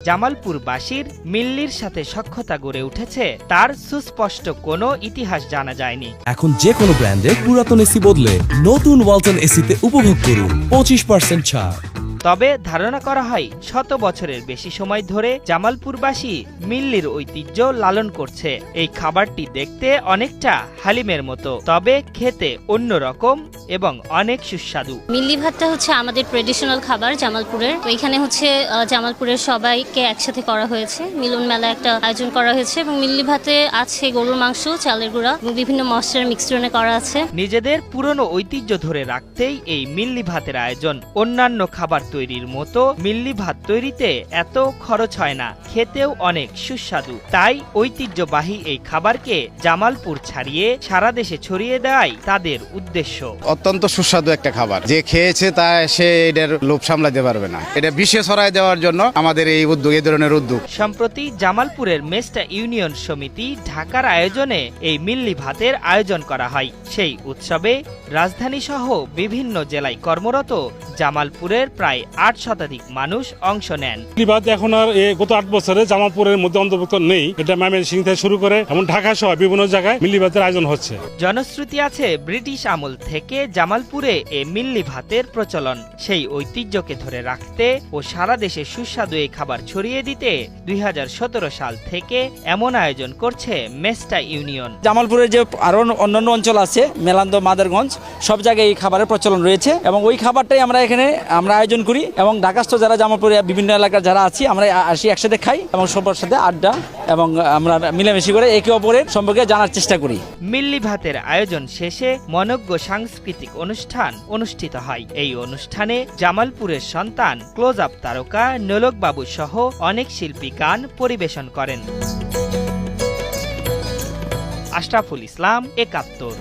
জামালপুরবাসীর মিল্লির সাথে সখ্যতা গড়ে উঠেছে তার সুস্পষ্ট কোনো ইতিহাস জানা যায়নি। এখন যে কোনো ব্র্যান্ডের পুরাতন এসি বদলে নতুন ওয়ালটন এসিতে উপভোগ করুন 25% ছাড়। তবে ধারণা করা হয় শত বছরের বেশি সময় ধরে জামালপুরবাসী মিল্লির ঐতিহ্য লালন করছে। এই খাবারটি দেখতে অনেকটা হালিমের মতো, তবে খেতে অন্যরকম এবং অনেক সুস্বাদু। মিল্লি ভাতটা হচ্ছে আমাদের ট্রেডিশনাল খাবার জামালপুরের। তো এখানে হচ্ছে জামালপুরের সবাইকে একসাথে করা হয়েছে, মিলন মেলা একটা আয়োজন করা হয়েছে এবং মিল্লি ভাতে আছে গরুর মাংস, চালের গুঁড়া এবং বিভিন্ন মশলার মিক্সচারে করা আছে। নিজেদের পুরনো ঐতিহ্য ধরে রাখতেই এই মিল্লি ভাতের আয়োজন। অন্যান্য খাবার তৈরির মতো মিল্লি ভাত তৈরিতে এত খরচ হয় না, খেতেও অনেক সুস্বাদু। তাই ঐতিহ্যবাহী এই খাবারকে জামালপুর ছাড়িয়ে সারা দেশে ছড়িয়ে দেওয়াই তাদের উদ্দেশ্য। অত্যন্ত সুস্বাদু একটা খাবার, যে খেয়েছে তা সে এটার লোভ সামলাতে পারবে না। এটা বিশ্বে ছড়ায় দেওয়ার জন্য আমাদের এই উদ্যোগ, এই ধরনের উদ্যোগ। সম্প্রতি জামালপুরের মেস্টা ইউনিয়ন সমিতি ঢাকার আয়োজনে এই মিল্লি ভাতের আয়োজন করা হয়। সেই উৎসবে রাজধানী সহ বিভিন্ন জেলায় কর্মরত জামালপুরের প্রায় ৮ শতাধিক মানুষ অংশ নেন। মিল্লি ভাত এখন আর গত ৮ বছরে জামালপুরের মধ্যে অন্তর্ভুক্ত নেই। এটা ময়মনসিংহ থেকে শুরু করে এবং ঢাকা সহ বিভিন্ন জায়গায় মিল্লি ভাতের আয়োজন হচ্ছে। জনশ্রুতি আছে ব্রিটিশ আমল থেকে জামালপুরে এই মিল্লি ভাতের প্রচলন। সেই ঐতিহ্যকে ধরে রাখতে ও সারা দেশে সুস্বাদু এই খাবার ছড়িয়ে দিতে ২০১৭ সাল থেকে এমন আয়োজন করছে মেস্টা ইউনিয়ন। জামালপুরের যে আরো অন্যান্য অঞ্চল আছে, মেলান্দ, মাদারগঞ্জ, সব জায়গায় এই খাবারের প্রচলন রয়েছে এবং ওই খাবারটাই আমরা এখানে আয়োজন করি এবং ঢাকাস্থ যারা জামালপুরে বিভিন্ন এলাকার যারা আছি আমরা আসি, একসাথে খাই এবং সবার সাথে আড্ডা এবং আমরা মিলেমিশে করে একে অপরের সম্পর্কে জানার চেষ্টা করি। মিল্লি ভাতের আয়োজন শেষে মনোজ্ঞ সাংস্কৃতিক অনুষ্ঠান অনুষ্ঠিত হয়। এই অনুষ্ঠানে জামালপুরের সন্তান ক্লোজ আপ তারকা নোলক বাবু সহ অনেক শিল্পী গান পরিবেশন করেন। আশরাফুল ইসলাম, ৭১।